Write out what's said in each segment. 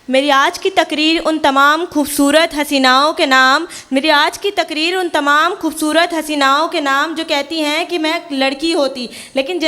मेरी आज की तकरीर उन तमाम खूबसूरत हसीनाओं के नाम, मेरी आज की तकरीर उन तमाम खूबसूरत हसीनाओं के नाम जो कहती हैं कि मैं लड़की होती, लेकिन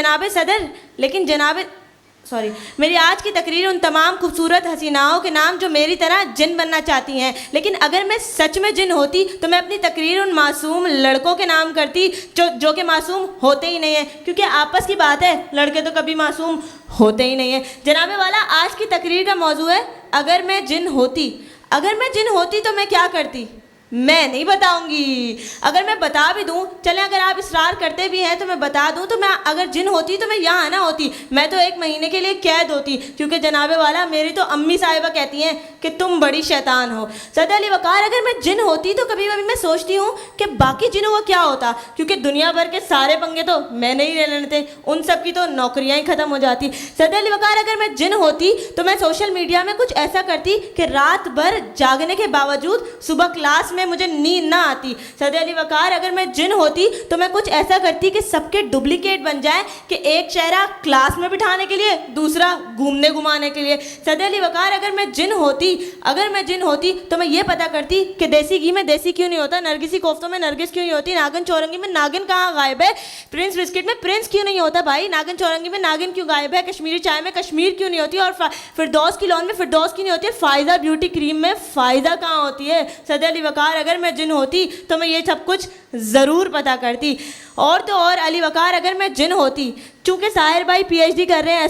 मेरी आज की तकरीर उन तमाम खूबसूरत हसीनाओं के नाम जो मेरी तरह जिन बनना चाहती हैं, लेकिन अगर मैं सच में जिन होती तो मैं अपनी तकरीर उन मासूम लड़कों के नाम करती जो कि मासूम होते ही नहीं हैं, क्योंकि आपस की बात है, लड़के तो कभी मासूम होते ही नहीं हैं। जनाबे वाला, आज की तकरीर का मौजू है अगर मैं जिन होती। अगर मैं जिन होती तो मैं क्या करती? मैं नहीं बताऊंगी। अगर मैं बता भी दूं, चले अगर आप इसरार करते भी हैं तो मैं बता दूं, तो मैं अगर जिन होती तो मैं यहाँ ना होती, मैं तो 1 महीने के लिए कैद होती, क्योंकि जनाबे वाला मेरी तो अम्मी साहिबा कहती हैं कि तुम बड़ी शैतान हो। सदर अली वकार, अगर मैं जिन होती तो कभी कभी मैं सोचती हूँ कि बाकी जिनों का क्या होता, क्योंकि दुनिया भर के सारे पंगे तो मैंने ही ले लेने थे, उन सब की तो नौकरियाँ ही ख़त्म हो जाती। सदर अली वकार, अगर मैं जिन होती तो मैं सोशल मीडिया में कुछ ऐसा करती कि रात भर जागने के बावजूद सुबह क्लास में मुझे नींद ना आती। सदर अली वकार, अगर मैं जिन होती तो मैं कुछ ऐसा करती कि सबके डुप्लीकेट बन जाए, कि एक चेहरा क्लास में बिठाने के लिए, दूसरा घूमने घुमाने के लिए। सदर अली वकार, अगर मैं जिन होती तो मैं ये पता करती कि देसी घी में देसी क्यों नहीं होता, नरगिसी कोफ्तों में नरगिस क्यों नहीं होती, नागिन चौरंगी में नागिन कहाँ गायब है, प्रिंस बिस्किट में प्रिंस क्यों नहीं होता भाई, नागिन चौरंगी में नागिन क्यों गायब है, कश्मीरी चाय में कश्मीर क्यों नहीं होती, और फिरदौस की लॉन में फिरदौस क्यों नहीं होती है, फायदा ब्यूटी क्रीम में फायदा कहाँ होती है। सदर अली वकार, अगर मैं जिन होती तो मैं ये सब कुछ ज़रूर पता करती। और तो और अली वकार, अगर मैं जिन होती, चूँकि साहिर भाई PhD कर रहे हैं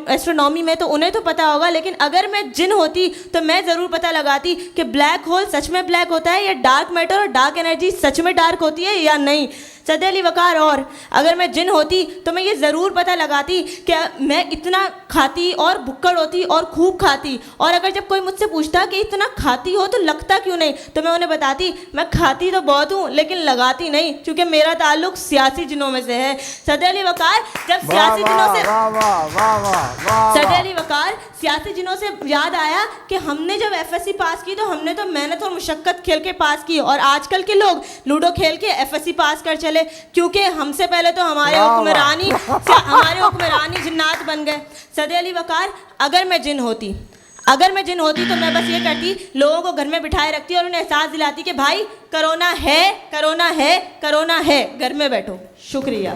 एस्ट्रोनॉमी में, तो उन्हें तो पता होगा, लेकिन अगर मैं जिन होती तो मैं ज़रूर पता लगाती कि ब्लैक होल सच में ब्लैक होता है या डार्क मैटर और डार्क एनर्जी सच में डार्क होती है या नहीं। सदर अली वकार, और अगर मैं जिन होती तो मैं ये ज़रूर पता लगाती कि मैं इतना खाती और भुक्कड़ होती और खूब खाती, और अगर जब कोई मुझसे पूछता कि इतना खाती हो तो लगता क्यों नहीं, तो मैं उन्हें बताती मैं खाती तो बहुत हूँ लेकिन लगाती नहीं, क्योंकि मेरा ताल्लुक सियासी जिनों में से है। सदर अली वकार, जब सियासी जिनों से सदर अली वकार, सियासी जिनों से याद आया कि हमने जब FSC पास की तो हमने तो मेहनत और मुशक्क़त खेल के पास की, और आजकल के लोग लूडो खेल के FSC पास कर चले, क्योंकि हमसे पहले तो हमारे हुक्मरानी जिन्नात बन गए। सदर अली वकार, अगर मैं जिन होती तो मैं बस ये करती, लोगों को घर में बिठाए रखती और उन्हें एहसास दिलाती कि भाई कोरोना है, घर में बैठो। शुक्रिया।